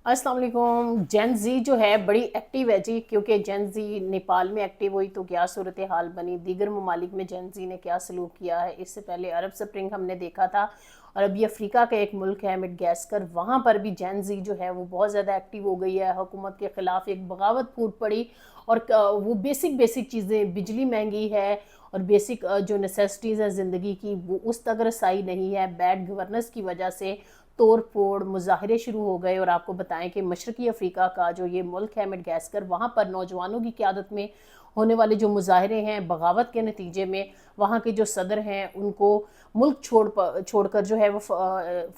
السلام علیکم۔ جین زی جو ہے بڑی ایکٹیو ہے جی، کیونکہ جین زی نیپال میں ایکٹیو ہوئی تو کیا صورتحال بنی، دیگر ممالک میں جین زی نے کیا سلوک کیا ہے۔ اس سے پہلے عرب سپرنگ ہم نے دیکھا تھا، اور ابھی افریقہ کا ایک ملک ہے مڈغاسکر، وہاں پر بھی جین زی جو ہے وہ بہت زیادہ ایکٹیو ہو گئی ہے، حکومت کے خلاف ایک بغاوت پھوٹ پڑی، اور وہ بیسک چیزیں، بجلی مہنگی ہے اور بیسک جو نیسیسٹیز ہیں زندگی کی وہ اس تک رسائی نہیں ہے، بیڈ گورننس کی وجہ سے توڑ پھوڑ مظاہرے شروع ہو گئے۔ اور آپ کو بتائیں کہ مشرقی افریقہ کا جو یہ ملک ہے مڈغاسکر، وہاں پر نوجوانوں کی قیادت میں ہونے والے جو مظاہرے ہیں بغاوت کے نتیجے میں وہاں کے جو صدر ہیں ان کو ملک چھوڑ کر جو ہے وہ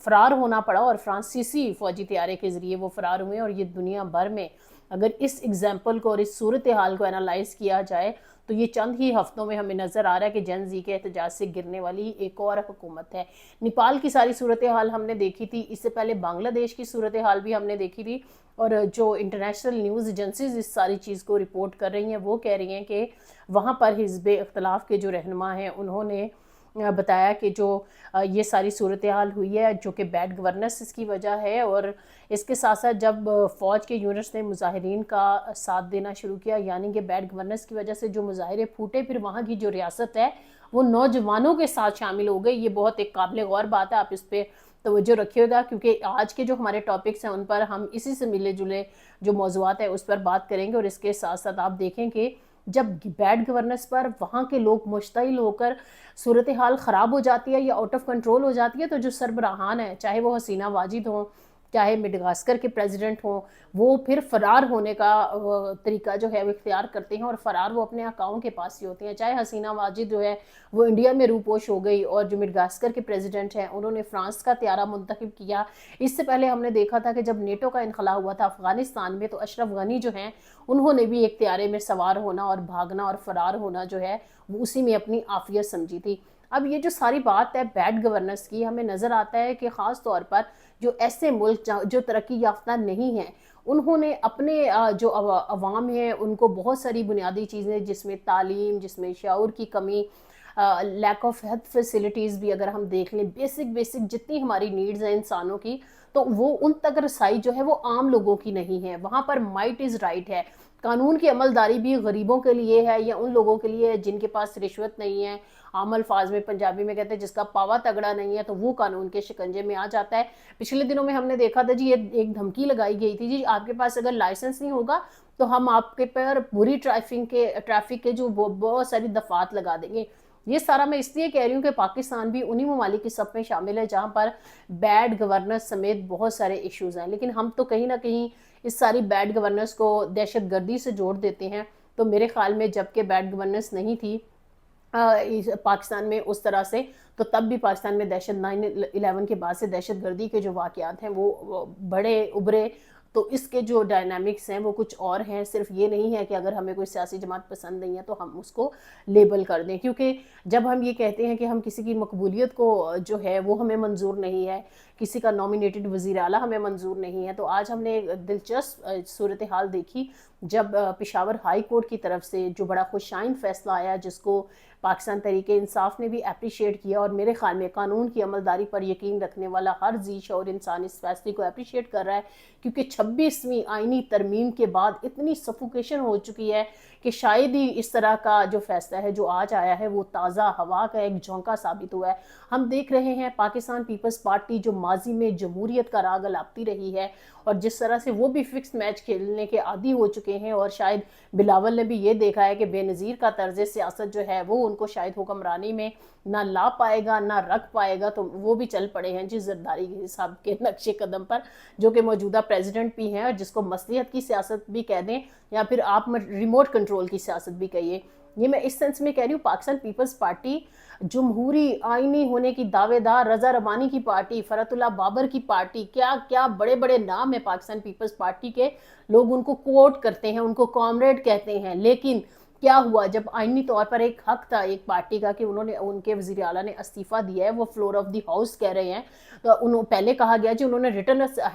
فرار ہونا پڑا، اور فرانسیسی فوجی طیارے کے ذریعے وہ فرار ہوئے۔ اور یہ دنیا بھر میں اگر اس ایگزامپل کو اور اس صورتحال کو انالائز کیا جائے تو یہ چند ہی ہفتوں میں ہمیں نظر آ رہا ہے کہ جین زی کے احتجاج سے گرنے والی ایک اور حکومت ہے۔ نیپال کی ساری صورتحال ہم نے دیکھی تھی، اس سے پہلے بنگلہ دیش کی صورتحال بھی ہم نے دیکھی تھی، اور جو انٹرنیشنل نیوز ایجنسیز اس ساری چیز کو رپورٹ کر رہی ہیں وہ کہہ رہی ہیں کہ وہاں پر حزب اختلاف کے جو رہنما ہیں انہوں نے بتایا کہ جو یہ ساری صورتحال ہوئی ہے جو کہ بیڈ گورننس اس کی وجہ ہے، اور اس کے ساتھ ساتھ جب فوج کے یونٹس نے مظاہرین کا ساتھ دینا شروع کیا، یعنی کہ بیڈ گورننس کی وجہ سے جو مظاہرے پھوٹے، پھر وہاں کی جو ریاست ہے وہ نوجوانوں کے ساتھ شامل ہو گئی۔ یہ بہت ایک قابل غور بات ہے، آپ اس پہ توجہ رکھیے گا، کیونکہ آج کے جو ہمارے ٹاپکس ہیں ان پر ہم اسی سے ملے جلے جو موضوعات ہیں اس پر بات کریں گے۔ اور اس کے ساتھ ساتھ آپ دیکھیں کہ جب بیڈ گورننس پر وہاں کے لوگ مشتعل ہو کر صورتحال خراب ہو جاتی ہے یا آؤٹ آف کنٹرول ہو جاتی ہے، تو جو سربراہان ہیں، چاہے وہ حسینہ واجد ہوں، چاہے مڈغاسکر کے پریزیڈنٹ ہوں، وہ پھر فرار ہونے کا طریقہ جو ہے وہ اختیار کرتے ہیں، اور فرار وہ اپنے آقاؤں کے پاس ہی ہوتے ہیں۔ چاہے حسینہ واجد جو ہے وہ انڈیا میں روپوش ہو گئی، اور جو مڈغاسکر کے پریزیڈنٹ ہیں انہوں نے فرانس کا طیارہ منتخب کیا۔ اس سے پہلے ہم نے دیکھا تھا کہ جب نیٹو کا انخلا ہوا تھا افغانستان میں، تو اشرف غنی جو ہیں انہوں نے بھی ایک طیارے میں سوار ہونا اور بھاگنا اور فرار ہونا جو ہے وہ اسی میں اپنی عافیت سمجھی تھی۔ اب یہ جو ساری بات ہے بیڈ گورننس کی، ہمیں نظر آتا ہے کہ خاص طور پر جو ایسے ملک جو ترقی یافتہ نہیں ہیں، انہوں نے اپنے جو عوام ہیں ان کو بہت ساری بنیادی چیزیں، جس میں تعلیم، جس میں شعور کی کمی، لیک آف ہیلتھ فیسلٹیز بھی اگر ہم دیکھ لیں، بیسک جتنی ہماری نیڈز ہیں انسانوں کی، تو وہ ان تک رسائی جو ہے وہ عام لوگوں کی نہیں ہے۔ وہاں پر مائٹ از رائٹ ہے، قانون کی عملداری بھی غریبوں کے لیے ہے یا ان لوگوں کے لیے ہے جن کے پاس رشوت نہیں ہے۔ عام الفاظ میں پنجابی میں کہتے ہیں جس کا پاوا تگڑا نہیں ہے تو وہ قانون کے شکنجے میں آ جاتا ہے۔ پچھلے دنوں میں ہم نے دیکھا تھا جی ایک دھمکی لگائی گئی تھی، جی آپ کے پاس اگر لائسنس نہیں ہوگا تو ہم آپ کے پر بری ٹریفک کے جو بہت ساری دفعات لگا دیں گے۔ یہ سارا میں اس لیے کہہ رہی ہوں کہ پاکستان بھی انہی ممالک کی صف میں شامل ہے جہاں پر بیڈ گورننس سمیت بہت سارے ایشوز ہیں، لیکن ہم تو کہیں نہ کہیں اس ساری بیڈ گورننس کو دہشت گردی سے جوڑ دیتے ہیں۔ تو میرے خیال میں جب کہ بیڈ گورننس نہیں تھی پاکستان میں اس طرح سے، تو تب بھی پاکستان میں 9/11 کے بعد سے دہشت گردی کے جو واقعات ہیں وہ بڑے ابھرے، تو اس کے جو ڈائنامکس ہیں وہ کچھ اور ہیں۔ صرف یہ نہیں ہے کہ اگر ہمیں کوئی سیاسی جماعت پسند نہیں ہے تو ہم اس کو لیبل کر دیں، کیونکہ جب ہم یہ کہتے ہیں کہ ہم کسی کی مقبولیت کو جو ہے وہ ہمیں منظور نہیں ہے، کسی کا نامینیٹڈ وزیر اعلیٰ ہمیں منظور نہیں ہے، تو آج ہم نے ایک دلچسپ صورتحال دیکھی جب پشاور ہائی کورٹ کی طرف سے جو بڑا خوشائن فیصلہ آیا، جس کو پاکستان تحریک انصاف نے بھی اپریشیٹ کیا، اور میرے خیال میں قانون کی عملداری پر یقین رکھنے والا ہر ذی شعور انسان اس فیصلے کو اپریشیٹ کر رہا ہے، کیونکہ 26ویں آئینی ترمیم کے بعد اتنی سفوکیشن ہو چکی ہے کہ شاید ہی اس طرح کا جو فیصلہ ہے جو آج آیا ہے وہ تازہ ہوا کا ایک جھونکا ثابت ہوا ہے۔ ہم دیکھ رہے ہیں پاکستان پیپلز پارٹی جو ماضی میں جمہوریت کا راگ الاپتی رہی ہے، اور جس طرح سے وہ بھی فکس میچ کھیلنے کے عادی ہو چکے ہیں، اور شاید بلاول نے بھی یہ دیکھا ہے کہ بے نظیر کا طرز سیاست جو ہے وہ ان کو شاید حکمرانی میں نہ لا پائے گا نہ رکھ پائے گا، تو وہ بھی چل پڑے ہیں جی زرداری صاحب کے نقش قدم پر، جو کہ موجودہ پریزیڈنٹ بھی ہیں، اور جس کو مصلحت کی سیاست بھی کہہ دیں یا پھر آپ ریموٹ کنٹرول کی سیاست بھی کہیے۔ یہ میں اس سینس میں کہہ رہی ہوں، پاکستان پیپلز پارٹی جمہوری آئینی ہونے کی دعوے دار، رضا ربانی کی پارٹی، فرحت اللہ بابر کی پارٹی، کیا کیا بڑے بڑے نام ہیں پاکستان پیپلز پارٹی کے، لوگ ان کو کوٹ کرتے ہیں، ان کو کامریڈ کہتے ہیں، لیکن کیا ہوا جب آئینی طور پر ایک حق تھا ایک پارٹی کا کہ انہوں نے، ان کے وزیر اعلیٰ نے استعفیٰ دیا ہے، وہ فلور آف دی ہاؤس کہہ رہے ہیں، تو انہوں پہلے کہا گیا جی انہوں نے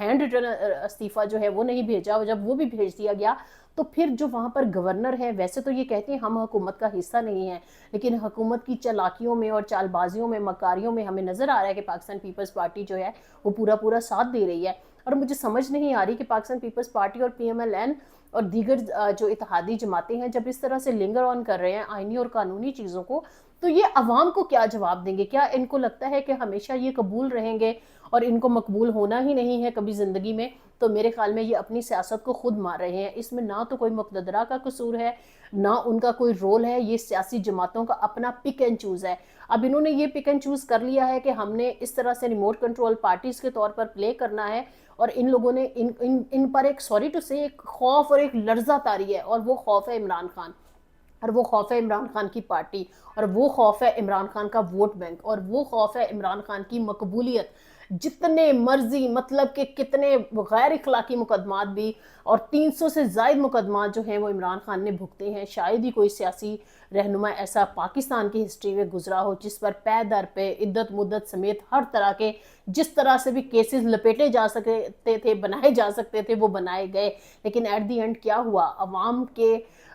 ہینڈ ریٹن استعفیٰ جو ہے وہ نہیں بھیجا، جب وہ بھی بھیج دیا گیا تو پھر جو وہاں پر گورنر ہے، ویسے تو یہ کہتے ہیں ہم حکومت کا حصہ نہیں ہیں، لیکن حکومت کی چالاکیوں میں اور چال بازیوں میں، مکاریوں میں ہمیں نظر آ رہا ہے کہ پاکستان پیپلز پارٹی جو ہے وہ پورا ساتھ دے رہی ہے۔ اور مجھے سمجھ نہیں آ رہی کہ پاکستان پیپلز پارٹی اور PMLN اور دیگر جو اتحادی جماعتیں ہیں جب اس طرح سے لنگر آن کر رہے ہیں آئینی اور قانونی چیزوں کو، تو یہ عوام کو کیا جواب دیں گے؟ کیا ان کو لگتا ہے کہ ہمیشہ یہ قبول رہیں گے اور ان کو مقبول ہونا ہی نہیں ہے کبھی زندگی میں؟ تو میرے خیال میں یہ اپنی سیاست کو خود مار رہے ہیں. اس میں نہ تو کوئی مقتدرہ کا قصور ہے، نہ ان کا کوئی رول ہے، یہ سیاسی جماعتوں کا اپنا پک اینڈ چوز ہے. اب انہوں نے یہ پک اینڈ چوز کر لیا ہے کہ ہم نے اس طرح سے ریموٹ کنٹرول پارٹیز کے طور پر پلے کرنا ہے، اور ان لوگوں نے ان پر ایک سوری ٹو سے ایک خوف اور ایک لرزہ طاری ہے، اور وہ خوف ہے عمران خان، اور وہ خوف ہے عمران خان کی پارٹی، اور وہ خوف ہے عمران خان کا ووٹ بینک، اور وہ خوف ہے عمران خان کی مقبولیت. جتنے مرضی مطلب کہ کتنے غیر اخلاقی مقدمات بھی اور 300 سے زائد مقدمات جو ہیں وہ عمران خان نے بھگتے ہیں. شاید ہی کوئی سیاسی رہنما ایسا پاکستان کی ہسٹری میں گزرا ہو جس پر پے در پہ عدت مدت سمیت ہر طرح کے جس طرح سے بھی کیسز لپیٹے جا سکتے تھے، بنائے جا سکتے تھے، وہ بنائے گئے. لیکن ایٹ دی اینڈ کیا ہوا؟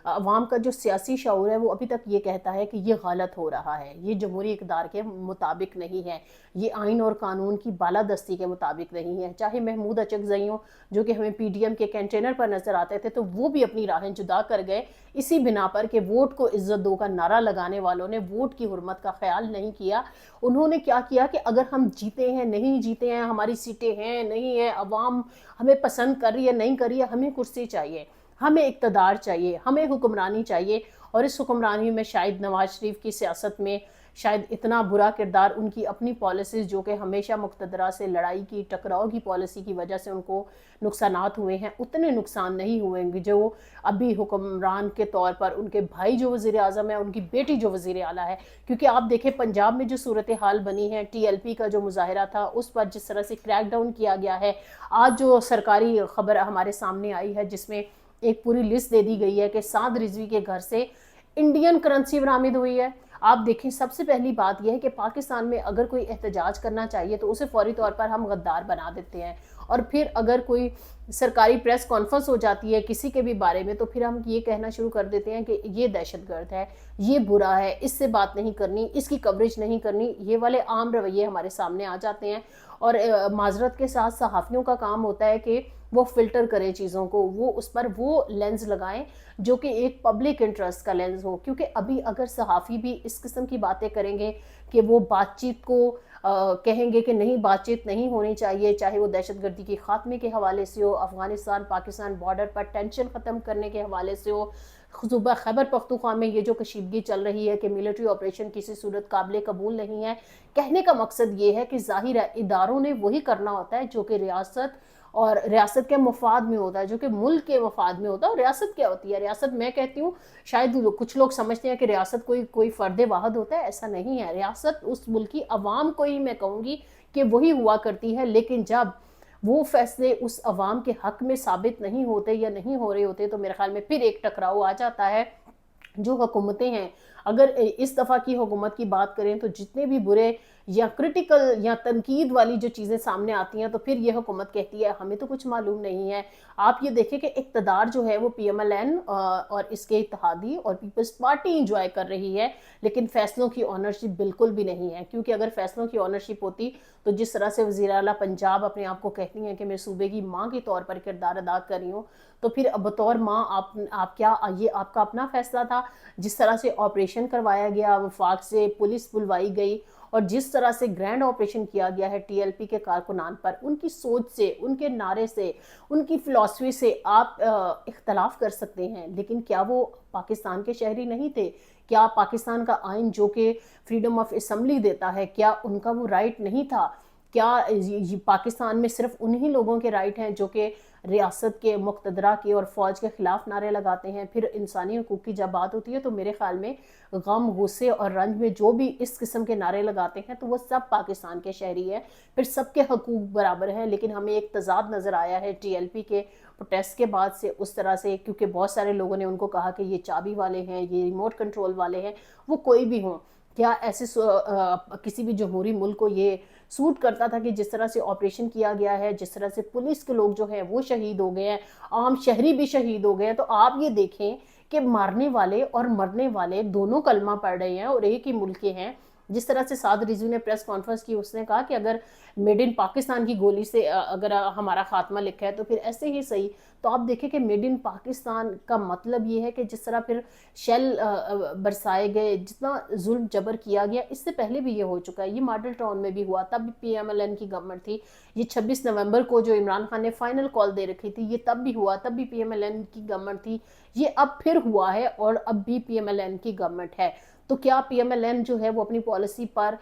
عوام کا جو سیاسی شعور ہے وہ ابھی تک یہ کہتا ہے کہ یہ غلط ہو رہا ہے، یہ جمہوری اقدار کے مطابق نہیں ہے، یہ آئین اور قانون کی بالادستی کے مطابق نہیں ہے. چاہے محمود اچکزئی ہوں جو کہ ہمیں PDM کے کینٹینر پر نظر آتے تھے، تو وہ بھی اپنی راہیں جدا کر گئے اسی بنا پر کہ ووٹ کو عزت دو کا نعرہ لگانے والوں نے ووٹ کی حرمت کا خیال نہیں کیا. انہوں نے کیا کیا کہ اگر ہم جیتے ہیں نہیں جیتے ہیں، ہماری سیٹیں ہیں نہیں ہیں، عوام ہمیں پسند کر رہی ہے نہیں کر رہی ہے، ہمیں کرسی چاہیے، ہمیں اقتدار چاہیے، ہمیں حکمرانی چاہیے. اور اس حکمرانی میں شاید نواز شریف کی سیاست میں شاید اتنا برا کردار ان کی اپنی پالیسیز جو کہ ہمیشہ مقتدرہ سے لڑائی کی ٹکراؤ کی پالیسی کی وجہ سے ان کو نقصانات ہوئے ہیں، اتنے نقصان نہیں ہوئے گے جو ابھی حکمران کے طور پر ان کے بھائی جو وزیر اعظم ہے، ان کی بیٹی جو وزیر اعلیٰ ہے. کیونکہ آپ دیکھیں پنجاب میں جو صورتحال بنی ہے، TLP کا جو مظاہرہ تھا اس پر جس طرح سے کریک ڈاؤن کیا گیا ہے، آج جو سرکاری خبر ہمارے سامنے آئی ہے جس میں ایک پوری لسٹ دے دی گئی ہے کہ سعد رضوی کے گھر سے انڈین کرنسی برآمد ہوئی ہے. آپ دیکھیں سب سے پہلی بات یہ ہے کہ پاکستان میں اگر کوئی احتجاج کرنا چاہیے تو اسے فوری طور پر ہم غدار بنا دیتے ہیں، اور پھر اگر کوئی سرکاری پریس کانفرنس ہو جاتی ہے کسی کے بھی بارے میں تو پھر ہم یہ کہنا شروع کر دیتے ہیں کہ یہ دہشت گرد ہے، یہ برا ہے، اس سے بات نہیں کرنی، اس کی کوریج نہیں کرنی. یہ والے عام رویے ہمارے سامنے آ جاتے ہیں، اور معذرت کے ساتھ صحافیوں کا کام ہوتا ہے کہ وہ فلٹر کریں چیزوں کو، وہ اس پر وہ لینز لگائیں جو کہ ایک پبلک انٹرسٹ کا لینز ہو. کیونکہ ابھی اگر صحافی بھی اس قسم کی باتیں کریں گے کہ وہ بات چیت کو کہیں گے کہ نہیں بات چیت نہیں ہونی چاہیے، چاہے وہ دہشت گردی کے خاتمے کے حوالے سے ہو، افغانستان پاکستان بارڈر پر ٹینشن ختم کرنے کے حوالے سے ہو، صوبہ خیبر پختونخوا میں یہ جو کشیدگی چل رہی ہے کہ ملٹری آپریشن کسی صورت قابل قبول نہیں ہے. کہنے کا مقصد یہ ہے کہ ظاہر ہے اداروں نے وہی کرنا ہوتا ہے جو کہ ریاست کے مفاد میں ہوتا ہے، جو کہ ملک کے مفاد میں ہوتا ہے. اور ریاست کیا ہوتی ہے؟ ریاست میں کہتی ہوں شاید کچھ لوگ سمجھتے ہیں کہ ریاست کوئی فرد واحد ہوتا ہے، ایسا نہیں ہے. ریاست اس ملک کی عوام کو ہی میں کہوں گی کہ وہی ہوا کرتی ہے، لیکن جب وہ فیصلے اس عوام کے حق میں ثابت نہیں ہوتے یا نہیں ہو رہے ہوتے تو میرے خیال میں پھر ایک ٹکراؤ آ جاتا ہے. جو حکومتیں ہیں اگر اس دفعہ کی حکومت کی بات کریں تو جتنے بھی برے یا کرٹیکل یا تنقید والی جو چیزیں سامنے آتی ہیں تو پھر یہ حکومت کہتی ہے ہمیں تو کچھ معلوم نہیں ہے. آپ یہ دیکھیں کہ اقتدار جو ہے وہ PMLN اور اس کے اتحادی اور پیپلز پارٹی انجوائے کر رہی ہے، لیکن فیصلوں کی آنرشپ بالکل بھی نہیں ہے. کیونکہ اگر فیصلوں کی آنرشپ ہوتی تو جس طرح سے وزیر اعلیٰ پنجاب اپنے آپ کو کہتی ہیں کہ میں صوبے کی ماں کے طور پر کردار ادا کر رہی ہوں، تو پھر بطور ماں آپ کیا یہ آپ کا اپنا فیصلہ تھا؟ جس طرح سے آپریشن کروایا گیا، وفاق سے پولیس بلوائی گئی، اور جس طرح سے گرینڈ آپریشن کیا گیا ہے TLP کے کارکنان پر، ان کی سوچ سے، ان کے نعرے سے، ان کی فلسفی سے آپ اختلاف کر سکتے ہیں، لیکن کیا وہ پاکستان کے شہری نہیں تھے؟ کیا پاکستان کا آئین جو کہ فریڈم آف اسمبلی دیتا ہے کیا ان کا وہ رائٹ نہیں تھا؟ کیا پاکستان میں صرف انہی لوگوں کے رائٹ ہیں جو کہ ریاست کے مقتدرہ کے اور فوج کے خلاف نعرے لگاتے ہیں؟ پھر انسانی حقوق کی جب بات ہوتی ہے تو میرے خیال میں غم، غصے اور رنج میں جو بھی اس قسم کے نعرے لگاتے ہیں تو وہ سب پاکستان کے شہری ہیں، پھر سب کے حقوق برابر ہیں. لیکن ہمیں ایک تضاد نظر آیا ہے TLP کے پروٹیسٹ کے بعد سے اس طرح سے، کیونکہ بہت سارے لوگوں نے ان کو کہا کہ یہ چابی والے ہیں، یہ ریموٹ کنٹرول والے ہیں. وہ کوئی بھی ہوں، کیا ایسے کسی بھی جمہوری ملک کو یہ سوٹ کرتا تھا کہ جس طرح سے آپریشن کیا گیا ہے، جس طرح سے پولیس کے لوگ جو ہیں وہ شہید ہو گئے ہیں، عام شہری بھی شہید ہو گئے ہیں؟ تو آپ یہ دیکھیں کہ مارنے والے اور مرنے والے دونوں کلمہ پڑھ رہے ہیں اور ایک ہی ملک کے ہیں. جس طرح سے سعد رضوی نے پریس کانفرنس کی، اس نے کہا کہ اگر میڈ ان پاکستان کی گولی سے اگر ہمارا خاتمہ لکھا ہے تو پھر ایسے ہی صحیح. تو آپ دیکھیں کہ میڈ ان پاکستان کا مطلب یہ ہے کہ جس طرح پھر شیل برسائے گئے، جتنا ظلم جبر کیا گیا، اس سے پہلے بھی یہ ہو چکا ہے. یہ ماڈل ٹاؤن میں بھی ہوا، تب بھی پی ایم ایل این کی گورنمنٹ تھی. یہ 26 نومبر کو جو عمران خان نے فائنل کال دے رکھی تھی، یہ تب بھی ہوا، تب بھی پی ایم ایل این کی گورنمنٹ تھی. یہ اب پھر ہوا ہے اور اب بھی پی ایم ایل این کی گورنمنٹ ہے. تو کیا پی ایم ایل این جو ہے وہ اپنی پالیسی پر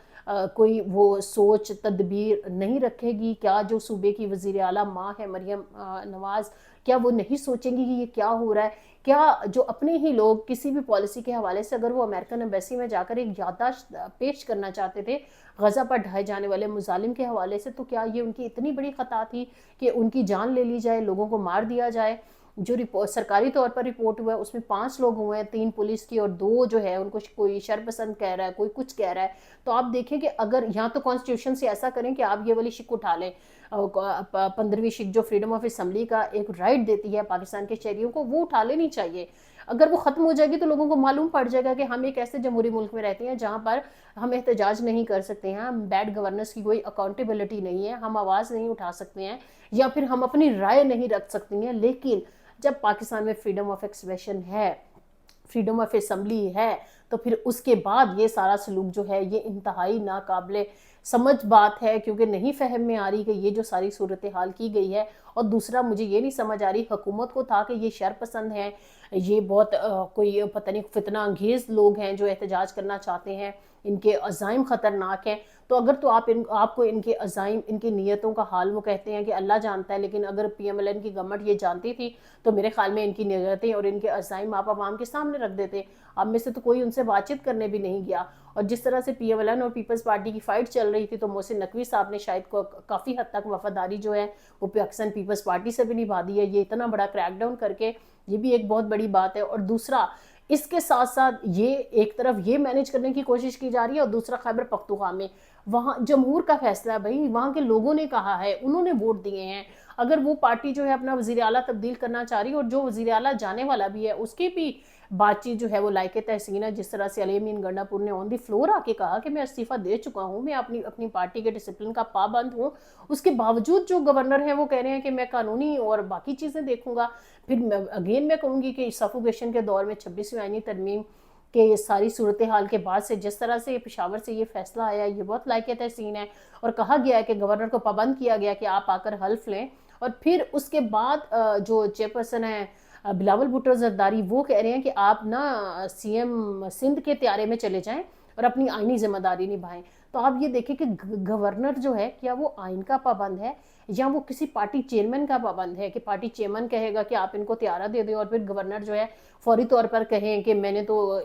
کوئی وہ سوچ تدبیر نہیں رکھے گی؟ کیا جو صوبے کی وزیر اعلیٰ ماں ہے مریم نواز، کیا وہ نہیں سوچیں گی کہ یہ کیا ہو رہا ہے؟ کیا جو اپنے ہی لوگ کسی بھی پالیسی کے حوالے سے اگر وہ امریکن ایمبیسی میں جا کر ایک یادداشت پیش کرنا چاہتے تھے غزہ پر ڈھائے جانے والے مظالم کے حوالے سے، تو کیا یہ ان کی اتنی بڑی خطا تھی کہ ان کی جان لے لی جائے، لوگوں کو مار دیا جائے؟ جو سرکاری طور پر رپورٹ ہوا ہے اس میں 5 لوگ ہوئے ہیں، 3 پولیس کی اور 2 جو ہے ان کو کوئی شرپسند کہہ رہا ہے، کوئی کچھ کہہ رہا ہے. تو آپ دیکھیں کہ اگر یہاں تو کانسٹیٹیوشن سے ایسا کریں کہ آپ یہ والی شک اٹھا لیں، 15ویں شک جو فریڈم آف اسمبلی کا ایک رائٹ دیتی ہے پاکستان کے شہریوں کو، وہ اٹھا لینی چاہیے. اگر وہ ختم ہو جائے گی تو لوگوں کو معلوم پڑ جائے گا کہ ہم ایک ایسے جمہوری ملک میں رہتے ہیں جہاں پر ہم احتجاج نہیں کر سکتے ہیں، بیڈ گورننس کی کوئی اکاؤنٹیبلٹی نہیں ہے، ہم آواز نہیں اٹھا سکتے ہیں یا پھر ہم اپنی رائے نہیں رکھ سکتے ہیں. لیکن جب پاکستان میں فریڈم آف ایکسپریشن ہے، فریڈم آف اسمبلی ہے، تو پھر اس کے بعد یہ سارا سلوک جو ہے یہ انتہائی ناقابل سمجھ بات ہے، کیونکہ نہیں فہم میں آ رہی کہ یہ جو ساری صورتحال کی گئی ہے. اور دوسرا مجھے یہ نہیں سمجھ آ رہی حکومت کو تھا کہ یہ شر پسند ہیں، یہ بہت کوئی پتہ نہیں فتنہ انگیز لوگ ہیں جو احتجاج کرنا چاہتے ہیں، ان کے عزائم خطرناک ہیں. تو اگر تو آپ کو ان کے عزائم، ان کی نیتوں کا حال وہ کہتے ہیں کہ اللہ جانتا ہے، لیکن اگر پی ایم ایل این کی گورنمنٹ یہ جانتی تھی تو میرے خیال میں ان کی نیتیں اور ان کے عزائم آپ عوام کے سامنے رکھ دیتے. اب میں سے تو کوئی ان سے بات چیت کرنے بھی نہیں گیا. اور جس طرح سے پی ایم ایل این اور پیپلز پارٹی کی فائٹ چل رہی تھی تو محسن نقوی صاحب نے شاید کافی حد تک وفاداری جو ہے وہ پاکستان پیپلز پارٹی سے بھی نبھا دی ہے. یہ اتنا بڑا کریک ڈاؤن کر کے یہ بھی ایک بہت بڑی بات ہے. اور دوسرا اس کے ساتھ ساتھ یہ ایک طرف یہ مینیج کرنے کی کوشش کی جا رہی ہے اور دوسرا خیبر پختونخوا میں وہاں جمہور کا فیصلہ ہے بھائی، وہاں کے لوگوں نے کہا ہے، انہوں نے ووٹ دیے ہیں. اگر وہ پارٹی جو ہے اپنا وزیر اعلیٰ تبدیل کرنا چاہ رہی ہے اور جو وزیر اعلیٰ جانے والا بھی ہے اس کی بھی بات چیت جو ہے وہ لائق تحسین ہے. جس طرح سے علی امین گنڈا پور نے آن دی فلور آ کے کہا کہ میں استعفیٰ دے چکا ہوں، میں اپنی پارٹی کے ڈسپلن کا پابند ہوں، اس کے باوجود جو گورنر ہیں وہ کہہ رہے ہیں کہ میں قانونی اور باقی چیزیں دیکھوں گا. پھر اگین میں کہوں گی کہ سفوکیشن کے دور میں 26ویں آئینی ترمیم کہ یہ ساری صورتحال کے بعد سے جس طرح سے پشاور سے یہ فیصلہ آیا یہ بہت لائق تحسین ہے. اور کہا گیا ہے کہ گورنر کو پابند کیا گیا کہ آپ آ کر حلف لیں. اور پھر اس کے بعد جو چیئرپرسن ہیں بلاول بھٹو زرداری وہ کہہ رہے ہیں کہ آپ نا سی ایم سندھ کے طیارے میں چلے جائیں اور اپنی آئینی ذمہ داری نبھائیں. تو آپ یہ دیکھیں کہ گورنر جو ہے کیا وہ آئین کا پابند ہے یا وہ کسی پارٹی چیئرمین کا پابند ہے کہ پارٹی چیئرمین کہے گا کہ آپ ان کو طیارہ دے دیں اور پھر گورنر جو ہے فوری طور پر کہیں کہ میں نے تو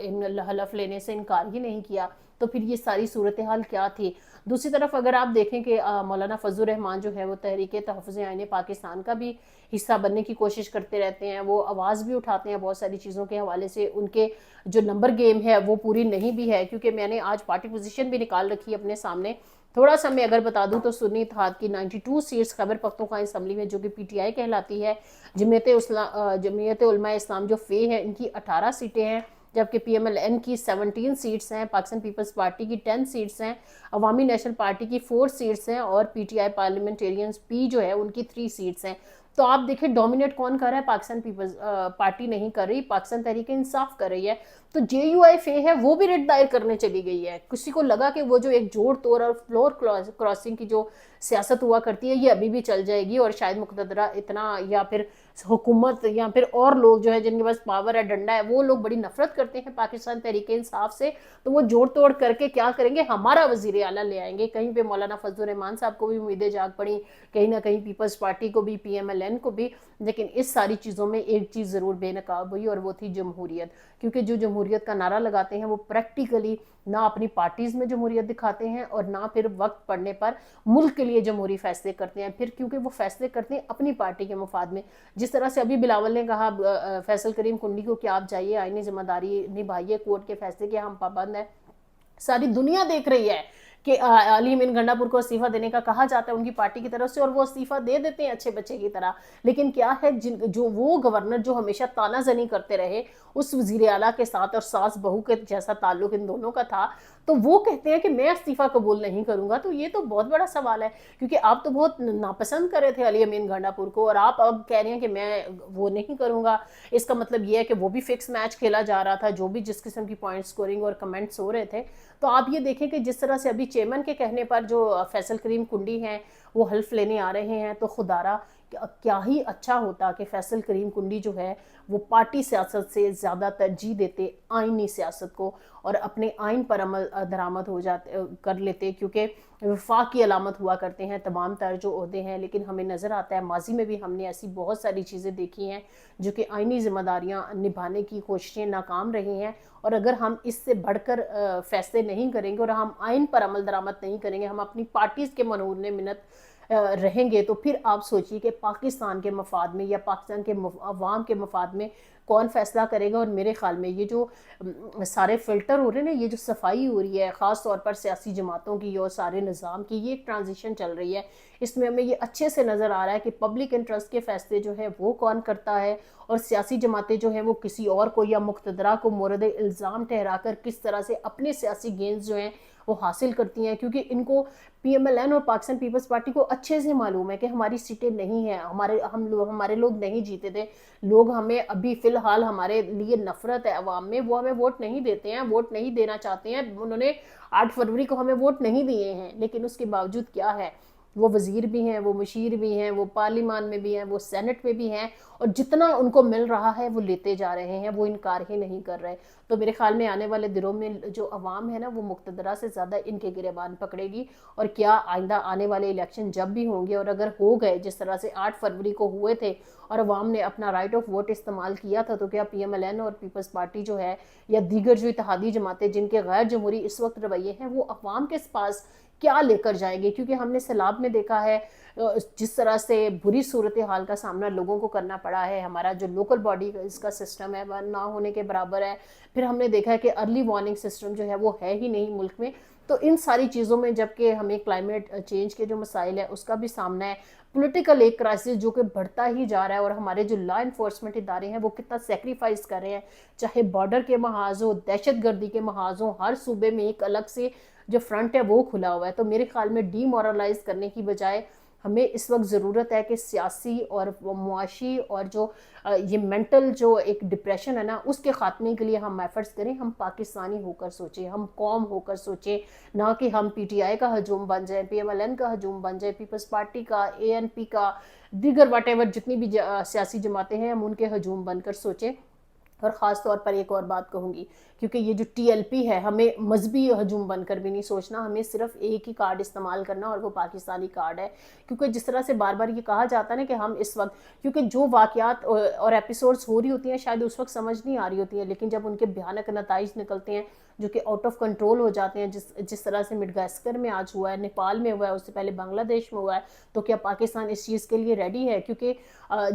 حلف لینے سے انکار ہی نہیں کیا. تو پھر یہ ساری صورتحال کیا تھی؟ دوسری طرف اگر آپ دیکھیں کہ مولانا فضل الرحمان جو ہے وہ تحریک تحفظ آئین پاکستان کا بھی حصہ بننے کی کوشش کرتے رہتے ہیں، وہ آواز بھی اٹھاتے ہیں بہت ساری چیزوں کے حوالے سے. ان کے جو نمبر گیم ہے وہ پوری نہیں بھی ہے، کیونکہ میں نے آج پارٹی پوزیشن بھی نکال رکھی ہے اپنے سامنے. تھوڑا سا میں اگر بتا دوں تو سنی اتحاد کی 92 سیٹس خیبر پختونخوا اسمبلی میں جو کہ پی ٹی آئی کہلاتی ہے، جمعیت علماء اسلام جو فے ہے ان کی 18 سیٹیں ہیں، جبکہ پی ایم ایل این کی 17 سیٹس ہیں، پاکستان پیپلز پارٹی کی 10 سیٹس ہیں، عوامی نیشنل پارٹی کی 4 سیٹس ہیں اور پی ٹی آئی پارلیمنٹیرینز پی جو ہے ان کی 3 سیٹس ہیں. تو آپ دیکھیں ڈومینیٹ کون کر رہا ہے؟ پاکستان پیپلز پارٹی نہیں کر رہی، پاکستان تحریک انصاف کر رہی ہے. تو جے یو آئی فے ہے وہ بھی ریٹ دائر کرنے چلی گئی ہے. کسی کو لگا کہ وہ جو ایک جوڑ توڑ اور فلور کراسنگ کی جو سیاست ہوا کرتی ہے یہ ابھی بھی چل جائے گی، اور شاید مقتدرہ اتنا یا پھر حکومت یا پھر اور لوگ جو ہے جن کے پاس پاور ہے، ڈنڈا ہے، وہ لوگ بڑی نفرت کرتے ہیں پاکستان تحریک انصاف سے. تو وہ جوڑ توڑ کر کے کیا کریں گے؟ ہمارا وزیر اعلیٰ لے آئیں گے. کہیں پہ مولانا فضل الرحمان صاحب کو بھی امیدیں جاگ پڑی، کہیں نہ کہیں پیپلز پارٹی کو بھی، پی ایم ایل این کو بھی. لیکن اس ساری چیزوں میں ایک چیز ضرور بے نقاب ہوئی اور وہ تھی جمہوریت. کیونکہ جو جمہوریت کا نعرہ لگاتے ہیں وہ پریکٹیکلی نہ اپنی پارٹیز میں جمہوریت دکھاتے ہیں اور نہ پھر وقت پڑنے پر ملک کے لیے جمہوری فیصلے کرتے ہیں. پھر کیونکہ وہ فیصلے کرتے ہیں اپنی پارٹی کے مفاد میں. جس طرح سے ابھی بلاول نے کہا فیصل کریم کنڈی کو کہ آپ جائیے آئینی ذمہ داری نبھائیے، کورٹ کے فیصلے کے ہم پابند ہیں. ساری دنیا دیکھ رہی ہے کہ علی امین گنڈا پور کو استعفیٰ دینے کا کہا جاتا ہے ان کی پارٹی کی طرف سے اور وہ استعفیٰ دے دیتے ہیں اچھے بچے کی طرح. لیکن کیا ہے جو وہ گورنر جو ہمیشہ تانا زنی کرتے رہے اس وزیر اعلیٰ کے ساتھ اور ساس بہو کے جیسا تعلق ان دونوں کا تھا، تو وہ کہتے ہیں کہ میں استعفیٰ قبول نہیں کروں گا. تو یہ تو بہت بڑا سوال ہے، کیونکہ آپ تو بہت ناپسند کر رہے تھے علی امین گنڈا پور کو، اور آپ اب کہہ رہے ہیں کہ میں وہ نہیں کروں گا. اس کا مطلب یہ ہے کہ وہ بھی فکس میچ کھیلا جا رہا تھا، جو بھی جس قسم کی پوائنٹ سکورنگ اور کمنٹس ہو رہے تھے. تو آپ یہ دیکھیں کہ جس طرح سے ابھی چیئرمین کے کہنے پر جو فیصل کریم کنڈی ہیں وہ حلف لینے آ رہے ہیں، تو خدارہ کیا ہی اچھا ہوتا کہ فیصل کریم کنڈی جو ہے وہ پارٹی سیاست سے زیادہ ترجیح دیتے آئینی سیاست کو، اور اپنے آئین پر عمل درآمد ہو جاتے کر لیتے، کیونکہ وفاق کی علامت ہوا کرتے ہیں تمام تر جو عہدے ہیں. لیکن ہمیں نظر آتا ہے ماضی میں بھی ہم نے ایسی بہت ساری چیزیں دیکھی ہیں جو کہ آئینی ذمہ داریاں نبھانے کی کوششیں ناکام رہی ہیں. اور اگر ہم اس سے بڑھ کر فیصلے نہیں کریں گے اور ہم آئین پر عمل درآمد نہیں کریں گے، ہم اپنی پارٹیز کے منور منت رہیں گے، تو پھر آپ سوچیے کہ پاکستان کے مفاد میں یا پاکستان کے عوام کے مفاد میں کون فیصلہ کرے گا. اور میرے خیال میں یہ جو سارے فلٹر ہو رہے ہیں نا، یہ جو صفائی ہو رہی ہے خاص طور پر سیاسی جماعتوں کی اور سارے نظام کی، یہ ایک ٹرانزیشن چل رہی ہے. اس میں ہمیں یہ اچھے سے نظر آ رہا ہے کہ پبلک انٹرسٹ کے فیصلے جو ہے وہ کون کرتا ہے، اور سیاسی جماعتیں جو ہیں وہ کسی اور کو یا مقتدرہ کو مورد الزام ٹھہرا کر کس طرح سے اپنے سیاسی گینز جو ہیں وہ حاصل کرتی ہیں. کیونکہ ان کو پی ایم ایل این اور پاکستان پیپلز پارٹی کو اچھے سے معلوم ہے کہ ہماری سیٹیں نہیں ہیں، ہمارے لوگ نہیں جیتے تھے. لوگ ہمیں ابھی فی الحال ہمارے لیے نفرت ہے عوام میں، وہ ہمیں ووٹ نہیں دیتے ہیں، ووٹ نہیں دینا چاہتے ہیں. انہوں نے 8 فروری کو ہمیں ووٹ نہیں دیے ہیں، لیکن اس کے باوجود کیا ہے، وہ وزیر بھی ہیں، وہ مشیر بھی ہیں، وہ پارلیمان میں بھی ہیں، وہ سینٹ میں بھی ہیں، اور جتنا ان کو مل رہا ہے وہ لیتے جا رہے ہیں، وہ انکار ہی نہیں کر رہے. تو میرے خیال میں آنے والے دنوں میں جو عوام ہے نا وہ مقتدرہ سے زیادہ ان کے گریبان پکڑے گی. اور کیا آئندہ آنے والے الیکشن جب بھی ہوں گے، اور اگر ہو گئے جس طرح سے 8 فروری کو ہوئے تھے اور عوام نے اپنا رائٹ آف ووٹ استعمال کیا تھا، تو کیا پی ایم ایل این اور پیپلز پارٹی جو ہے یا دیگر جو اتحادی جماعتیں جن کے غیر جمہوری اس وقت رویے ہیں، وہ عوام کے پاس کیا لے کر جائیں گے؟ کیونکہ ہم نے سیلاب میں دیکھا ہے جس طرح سے بری صورتحال کا سامنا لوگوں کو کرنا پڑا ہے. ہمارا جو لوکل باڈی اس کا سسٹم ہے وہ نہ ہونے کے برابر ہے. پھر ہم نے دیکھا ہے کہ ارلی وارننگ سسٹم جو ہے وہ ہے ہی نہیں ملک میں. تو ان ساری چیزوں میں جبکہ ہمیں کلائمیٹ چینج کے جو مسائل ہیں اس کا بھی سامنا ہے، پولیٹیکل ایک کرائسس جو کہ بڑھتا ہی جا رہا ہے، اور ہمارے جو لا انفورسمنٹ ادارے ہیں وہ کتنا سیکریفائز کر رہے ہیں، چاہے بارڈر کے محاذ ہو، دہشت گردی کے محاذ ہو، ہر صوبے میں ایک الگ سے جو فرنٹ ہے وہ کھلا ہوا ہے. تو میرے خیال میں ڈی مورلائز کرنے کی بجائے ہمیں اس وقت ضرورت ہے کہ سیاسی اور معاشی اور جو یہ مینٹل جو ایک ڈپریشن ہے نا اس کے خاتمے کے لیے ہم ایفرٹس کریں. ہم پاکستانی ہو کر سوچیں، ہم قوم ہو کر سوچیں، نہ کہ ہم پی ٹی آئی کا ہجوم بن جائیں، پی ایم ایل این کا ہجوم بن جائے، پیپلز پارٹی کا، اے این پی کا، دیگر واٹ ایور جتنی بھی سیاسی جماعتیں ہیں ہم ان کے ہجوم بن کر سوچیں. اور خاص طور پر ایک اور بات کہوں گی، کیونکہ یہ جو ٹی ایل پی ہے ہمیں مذہبی ہجوم بن کر بھی نہیں سوچنا، ہمیں صرف ایک ہی کارڈ استعمال کرنا اور وہ پاکستانی کارڈ ہے. کیونکہ جس طرح سے بار بار یہ کہا جاتا ہے نا کہ ہم اس وقت، کیونکہ جو واقعات اور ایپیسوڈز ہو رہی ہوتی ہیں شاید اس وقت سمجھ نہیں آ رہی ہوتی ہیں، لیکن جب ان کے بھیانک نتائج نکلتے ہیں جو کہ آؤٹ آف کنٹرول ہو جاتے ہیں، جس طرح سے مڈغاسکر میں آج ہوا ہے، نیپال میں ہوا ہے، اس سے پہلے بنگلہ دیش میں ہوا ہے، تو کیا پاکستان اس چیز کے لیے ریڈی ہے؟ کیونکہ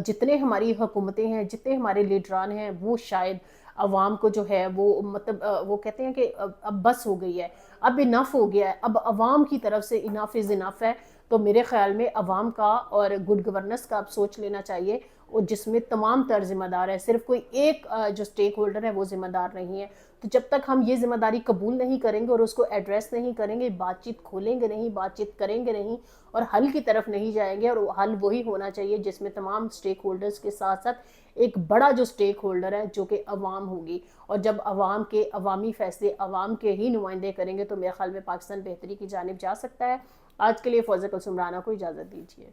جتنے ہماری حکومتیں ہیں، جتنے ہمارے لیڈران ہیں، وہ شاید عوام کو جو ہے وہ مطلب وہ کہتے ہیں کہ اب بس ہو گئی ہے، اب انف ہو گیا ہے، اب عوام کی طرف سے انف از انف ہے. تو میرے خیال میں عوام کا اور گڈ گورننس کا اب سوچ لینا چاہیے، اور جس میں تمام تر ذمہ دار ہے، صرف کوئی ایک جو سٹیک ہولڈر ہے وہ ذمہ دار نہیں ہے. تو جب تک ہم یہ ذمہ داری قبول نہیں کریں گے اور اس کو ایڈریس نہیں کریں گے، بات چیت کھولیں گے نہیں، بات چیت کریں گے نہیں، اور حل کی طرف نہیں جائیں گے. اور حل وہی ہونا چاہیے جس میں تمام سٹیک ہولڈرز کے ساتھ ساتھ ایک بڑا جو سٹیک ہولڈر ہے جو کہ عوام ہوگی. اور جب عوام کے عوامی فیصلے عوام کے ہی نمائندے کریں گے تو میرے خیال میں پاکستان بہتری کی جانب جا سکتا ہے. آج کے لیے فوزہ کلثوم رانا کو اجازت دیجیے.